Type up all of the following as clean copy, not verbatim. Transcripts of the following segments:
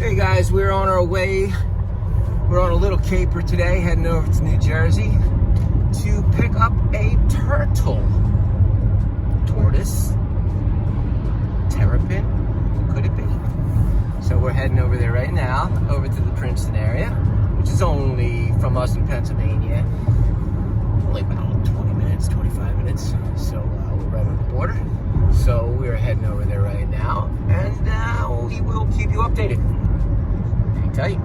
Hey guys, we're on our way. We're on a little caper today, heading over to New Jersey to pick up a turtle. Tortoise? Terrapin? Who could it be? So we're heading over there right now, over to the Princeton area, which is only from us in Pennsylvania, only about 20 minutes, 25 minutes. So we're right on the border. So we're heading over there right now, and we will keep you updated. Hang tight.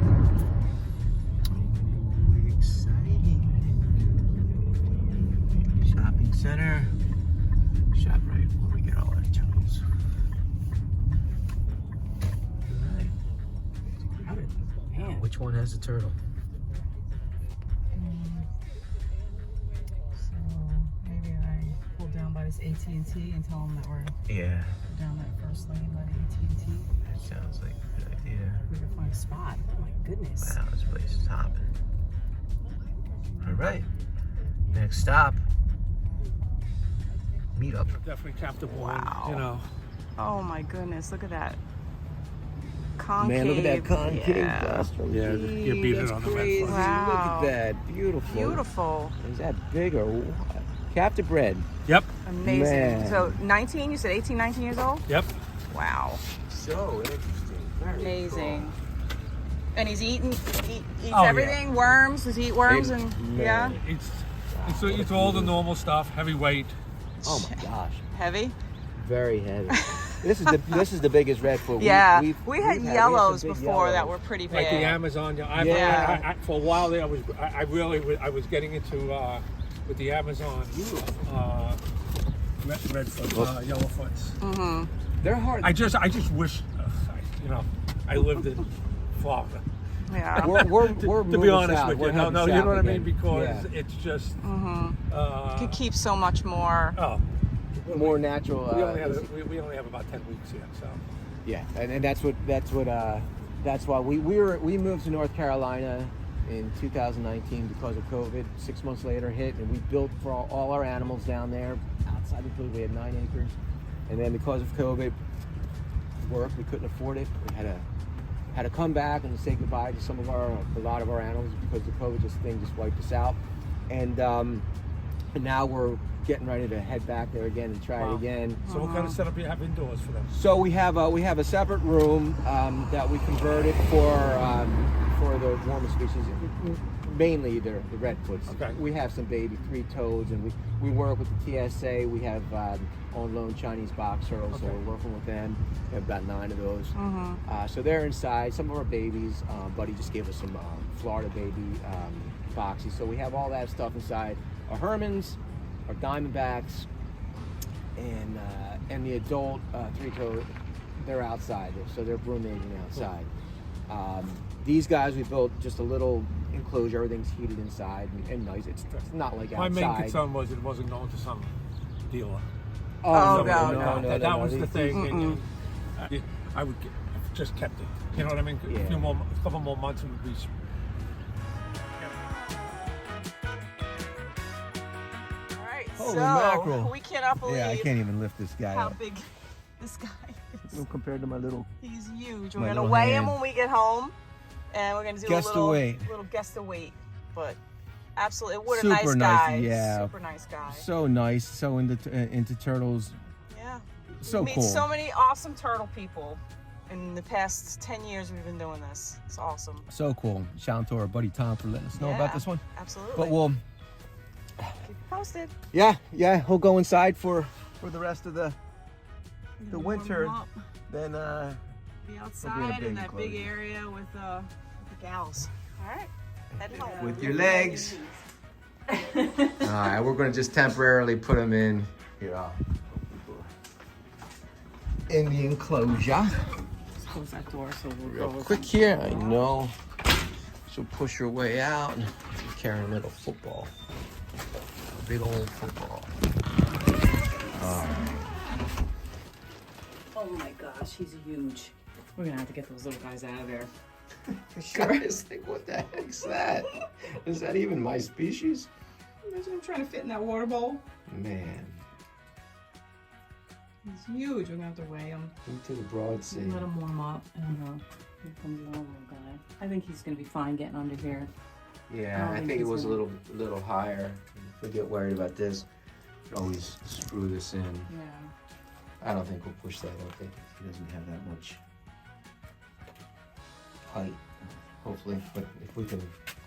Exciting. Shopping center. Shop right where we get all our turtles. Alright. Man, which one has a turtle? Down by this AT&T and tell them that we're down that first lane by the AT&T. That sounds like a good idea. We're gonna find a spot. Oh my goodness. Wow, this place is hopping. All right, next stop. Meet up. Definitely comfortable. Wow. You know. Oh my goodness, look at that. Concave. Man, look at that concave Yeah. rostrum. Yeah, you're beating it on the crazy. Redfoot. Wow. Look at that. Beautiful. Beautiful. Is that big or what? Captive bred. Yep. Amazing. Man. So 19, you said 18, 19 years old? Yep. Wow. So interesting. Very Amazing. And he's eats Oh, everything? Worms? Does he eat worms? Man. And yeah? It's all the normal stuff. Heavyweight. Cool. Oh my gosh. Heavy? Very heavy. This is the biggest Redfoot. Yeah. We've We had some yellows big before that yellows. were pretty big. Like the Amazon. Yeah. For a while there, I was getting into with the Amazon Redfoot, Yellowfoots. Mm-hmm. They're hard. I just wish, I lived in Florida. Yeah. We're To be moving honest south. with We're you, no, heading you south know what I mean, again. because Yeah. it's just. You could keep so much more. Oh. More natural. We only have about 10 weeks here, so. Yeah, and that's why we moved to North Carolina in 2019 because of COVID. 6 months later hit, and we built for all our animals down there. Outside the include, we had 9 acres, and then because of COVID, we couldn't afford it. We had to come back and say goodbye to a lot of our animals because the COVID thing just wiped us out, and now we're getting ready to head back there again and try it again. So what kind of setup do you have indoors for them? So we have a separate room that we converted for the warmer species, mainly the Redfoots. Okay. We have some baby 3-toads, and we work with the TSA. We have on loan Chinese box turtles, so we're working with them. We have about 9 of those. So they're inside. Some of our babies, Buddy just gave us some Florida baby boxies. So we have all that stuff inside. Our Hermans, our Diamondbacks, and the adult 3-toed, they're outside, so they're brumating outside. These guys, we built just a little enclosure. Everything's heated inside and nice. It's not like outside. My main concern was it wasn't going to some dealer. Oh, no. That was the thing. And I would just kept it. You know what I mean? Yeah. A couple more months would be. Holy So mackerel. we cannot believe Yeah, I can't even lift this guy how up. big this guy is. Compared to my little. He's huge. My We're gonna little weigh him hand. when we get home, and we're gonna do Guess a the weight. little guess the weight. But absolutely, what a Super nice nice, guy. yeah. Super nice guy. So nice, so into turtles. Yeah. So Meet cool. so many awesome turtle people. In the past 10 years we've been doing this. It's awesome. So cool. Shout out to our buddy Tom for letting us know about this one. Absolutely. But we'll. Keep you posted. Yeah, he'll go inside for the rest of the winter. Warm up. Then Be outside big in that big enclosure. area with the gals. All right. Heading home. with your legs. All right, we're gonna just temporarily put them in here. In the enclosure. Let's close that door so we'll Real go. quick here, I know. She'll push her way out. She's carrying a little football. A big old football. Oh my gosh, he's huge. We're gonna have to get those little guys out of there. Guys, like, what the heck's that? Is that even my species? Imagine him trying to fit in that water bowl. Man. He's huge. We're gonna have to weigh him. Into the broad sea. Let him warm up. And here comes the little guy. I think he's gonna be fine getting under here. Yeah, I think it was a little higher. If we get worried about this, we can always screw this in. Yeah. I don't think we'll push that up. He doesn't have that much height, hopefully. But if we can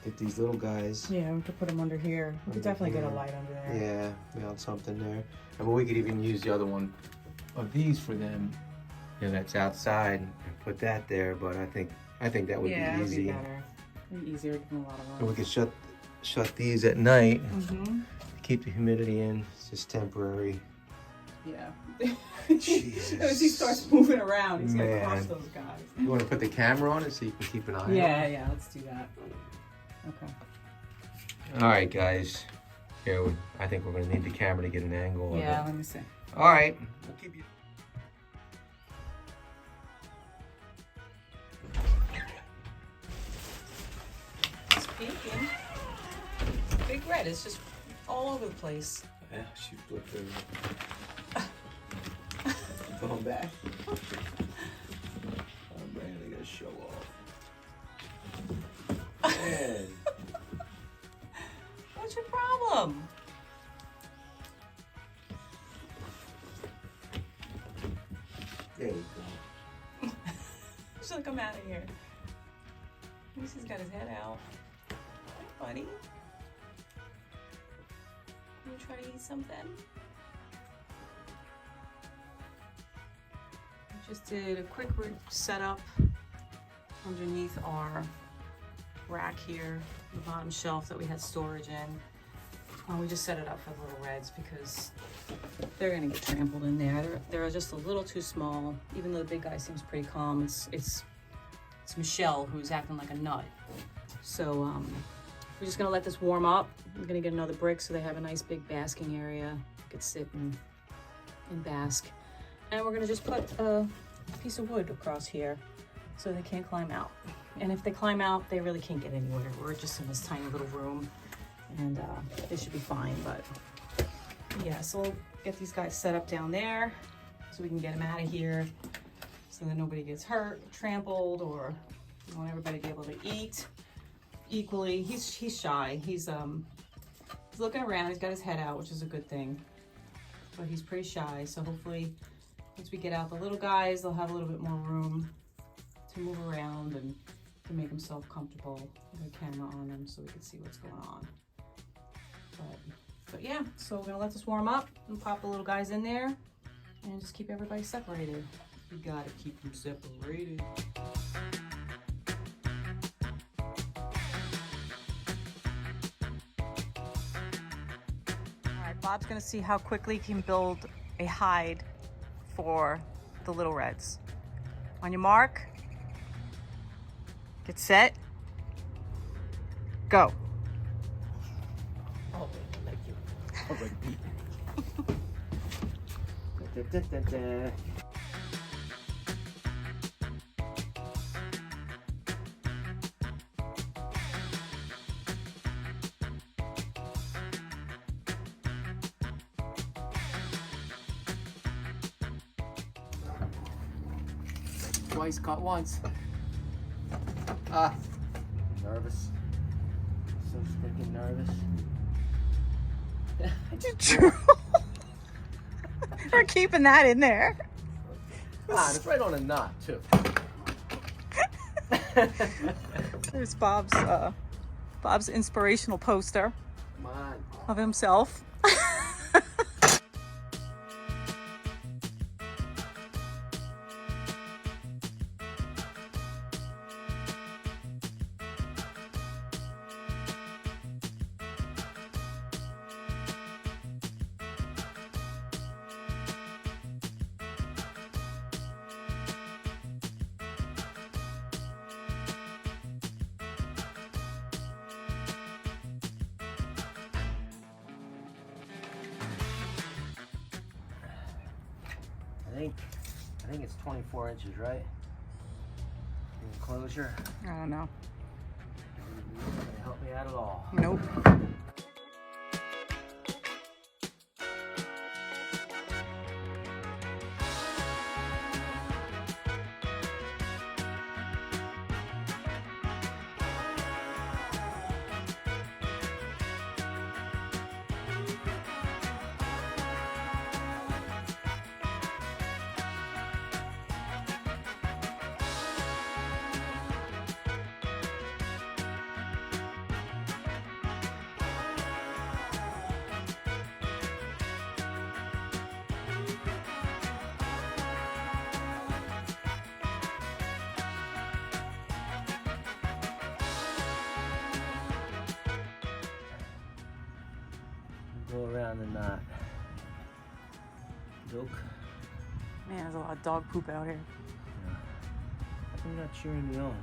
get these little guys. Yeah, we could put him under here. We could definitely get a light under there. Yeah, mount something there. And we could even use the other one of these for them. You know, that's outside and put that there. But I think that would be easy. Yeah, better. It'd be easier to give him a lot of room. And we could shut these at night. Mm-hmm. Keep the humidity in. It's just temporary. Yeah. Jesus. As he starts moving around, he's gonna crush those guys. You want to put the camera on it so you can keep an eye on it? Yeah, let's do that. Okay. All right, guys. Here, I think we're going to need the camera to get an angle of it. Yeah, let me see. All right. We'll keep you. Speaking. Big Red is just all over the place. Yeah, she flipped over. Going back. I'm ready to show off. Man. What's your problem? There you go. Just look him out of here. At least he's got his head out. Hey, buddy. You try to eat something? Just did a quick setup underneath our rack here, the bottom shelf that we had storage in. We just set it up for the little reds because they're gonna get trampled in there. They're just a little too small. Even though the big guy seems pretty calm, it's Michelle who's acting like a nut. So we're just gonna let this warm up. We're gonna get another brick so they have a nice big basking area. They could sit and bask. And we're gonna just put a piece of wood across here so they can't climb out. And if they climb out, they really can't get anywhere. We're just in this tiny little room and they should be fine. But yeah, so we'll get these guys set up down there so we can get them out of here so that nobody gets hurt, trampled, or we want everybody to be able to eat equally. He's shy. He's looking around. He's got his head out, which is a good thing. But he's pretty shy. So hopefully once we get out the little guys, they'll have a little bit more room to move around and to make himself comfortable with a camera on him so we can see what's going on. But yeah, so we're gonna let this warm up and pop the little guys in there and just keep everybody separated. We gotta keep them separated. All right, Bob's gonna see how quickly he can build a hide for the little reds. On your mark, get set, go. Oh, thank you. Already beat. Da, da, da, da. Twice, caught once. Ah, nervous. So stinking nervous. True. We're keeping that in there. Ah, it's right on a knot too. There's Bob's inspirational poster Come on. of himself. I think it's 24 inches, right? Enclosure. I don't know. You're not gonna help me out at all. Nope. Go around the knot. Look. Man, there's a lot of dog poop out here. Yeah. I'm not cheering you on.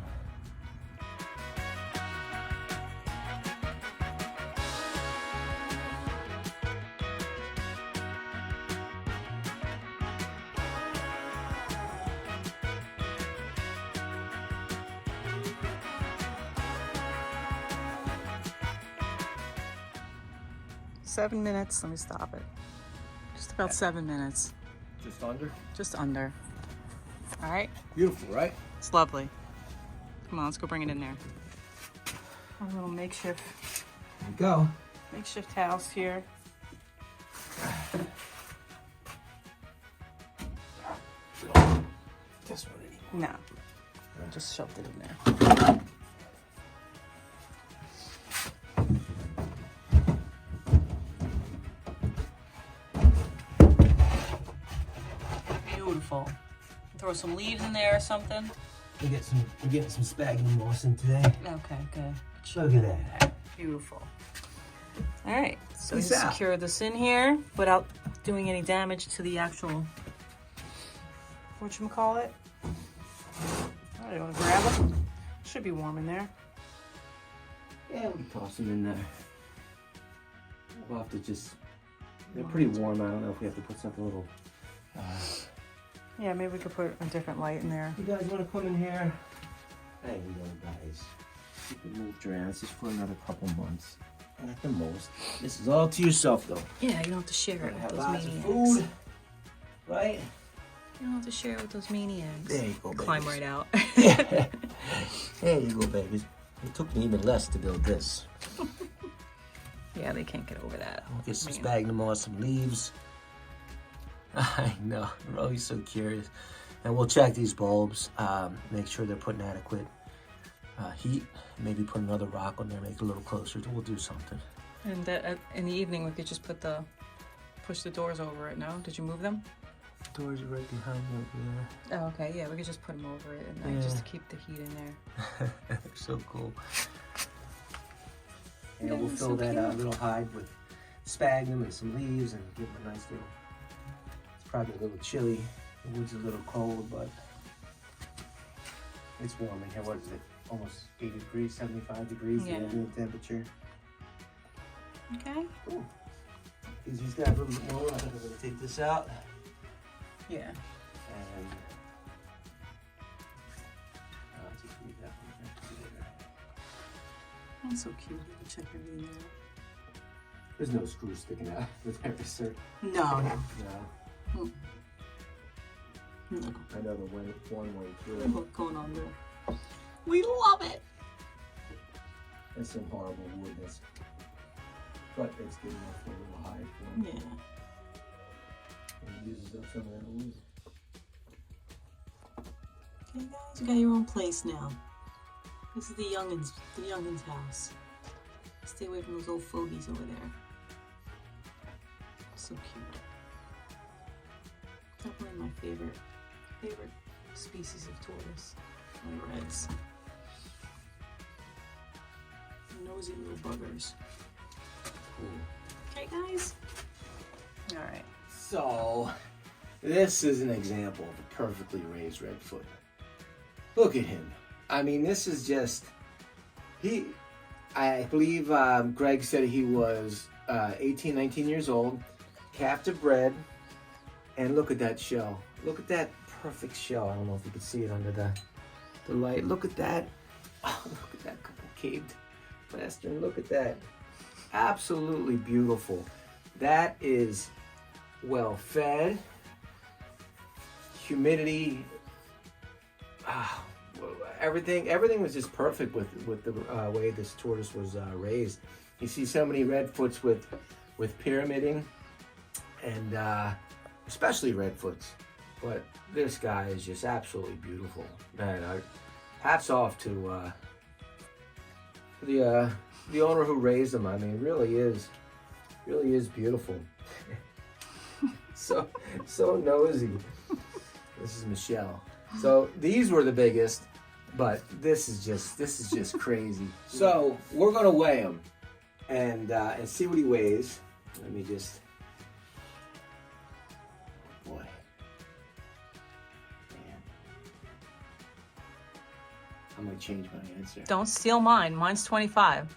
Seven minutes. Let me stop it. Just about 7 minutes. Just under? Just under. All right. Beautiful, right? It's lovely. Come on, let's go bring it in there. Our little makeshift There you go. house here. This one, any. No, I just shoved it in there. Beautiful. Throw some leaves in there or something. We're getting some sphagnum moss in today. Okay, good. Look at that. Beautiful. All right, so we Peace out. secure this in here without doing any damage to the actual, whatchamacallit. All right, you want to grab them? Should be warm in there. Yeah, we can toss them in there. We'll have to just, they're pretty warm. I don't know if we have to put something a little, Yeah, maybe we could put a different light in there. you guys want to come in here? Hey, you know, guys, you can move around. This is for another couple months. At the most. This is all to yourself, though. Yeah, you don't have to share Gotta it with have those lots maniacs. of food, right? You don't have to share it with those maniacs. There you go, babies. Climb right out. There you go, babies. It took me even less to build this. Yeah, they can't get over that. I'll get some Man. sphagnum moss, some leaves. I know, we're always so curious. And we'll check these bulbs, make sure they're putting adequate heat. Maybe put another rock on there, make it a little closer. We'll do something. And that, in the evening, we could just push the doors over it, no? Did you move them? Doors are right behind me over there. Oh, okay, yeah, we could just put them over it at night just to keep the heat in there. They're so cool. And Yeah, we'll they're fill so that cute. little hive with sphagnum and some leaves and give them a nice little, it's probably a little chilly. The wood's a little cold, but it's warm in here. What is it? Almost 80 degrees, 75 degrees, the Yeah. ambient temperature. Okay. Cool. He's got a little bit more. I think I'm going to take this out. Yeah. And I'll just leave that one there. That's so cute. Check everything out. There's no screws sticking out with every cert. No, no. No. Mm. No. I know the one way through. What's going on there? We love it. It's some horrible woodness. But it's good enough for a little hide for him. Yeah. And he uses up some of that wood. Okay, guys, you got your own place now. This is the youngins' house. Stay away from those old fogies over there. So cute. Definitely my favorite species of tortoise. My reds. Nosy little buggers. Cool. Okay, guys? Alright. So, this is an example of a perfectly raised Redfoot. Look at him. I mean, this is just, I believe Greg said he was 18, 19 years old, captive bred, and look at that shell. Look at that perfect shell. I don't know if you can see it under the light. Look at that. Oh, look at that caved plastering. Look at that. Absolutely beautiful. That is well fed. Humidity. Everything was just perfect with the way this tortoise was raised. You see so many Redfoots with pyramiding, and especially Redfoots. But this guy is just absolutely beautiful. Man, hats off to the owner who raised him. I mean, it really is beautiful. so nosy. This is Michelle. So these were the biggest, but this is just crazy. So we're gonna weigh him and see what he weighs. Let me just, boy, man, I might change my answer. Don't steal mine. Mine's 25.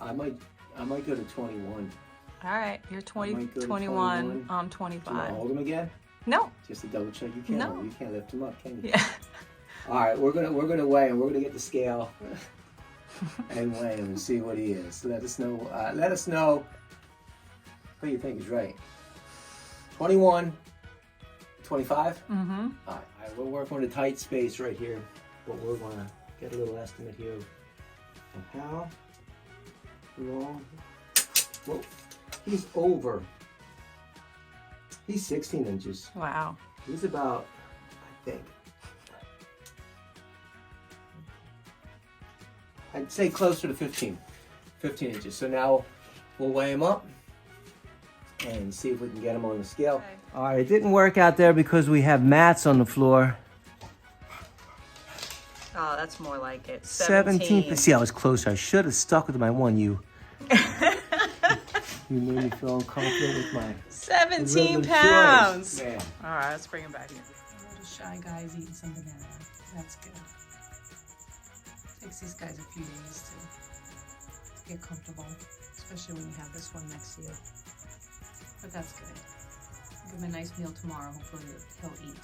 I might go to 21. All right, you're 20, I might go to 21. 21. I'm Do you 25. want to hold them again? No. Just to double check. You can't. No. You can't lift them up, can you? Yeah. All right, we're gonna weigh him. We're gonna get the scale and weigh him and see what he is. Let us know. Let us know what you think is right. 21, 25. Mm-hmm. All right, we're working with a tight space right here, but we're gonna get a little estimate here of how long. Whoa, he's over. He's 16 inches. Wow. He's about, I think, I'd say closer to 15 inches. So now we'll weigh him up and see if we can get him on the scale. Okay. All right, it didn't work out there because we have mats on the floor. Oh, that's more like it. 17. See, I was closer. I should have stuck with my one. You made me feel uncomfortable with my 17 pounds. choice. Man. All right, let's bring him back here. A little shy guy's eating some banana. That's good. Takes these guys a few days to get comfortable, especially when you have this one next to you. But that's good. Give him a nice meal tomorrow. Hopefully he'll eat.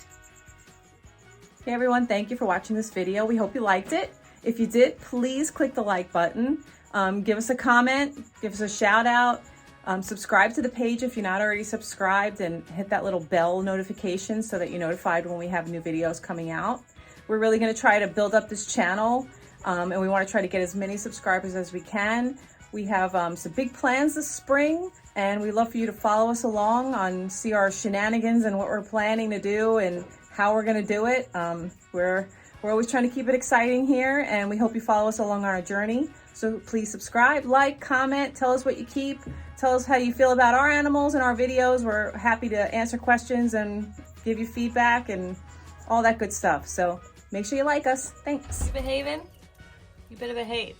Hey everyone, thank you for watching this video. We hope you liked it. If you did, please click the like button. Give us a comment, give us a shout out. Subscribe to the page if you're not already subscribed, and hit that little bell notification so that you're notified when we have new videos coming out. We're really going to try to build up this channel, and we want to try to get as many subscribers as we can. We have some big plans this spring, and we'd love for you to follow us along on see our shenanigans and what we're planning to do and how we're going to do it. We're always trying to keep it exciting here, and we hope you follow us along on our journey. So please subscribe, like, comment, tell us what you keep, tell us how you feel about our animals and our videos. We're happy to answer questions and give you feedback and all that good stuff. So make sure you like us. Thanks. You behaving? You better behave.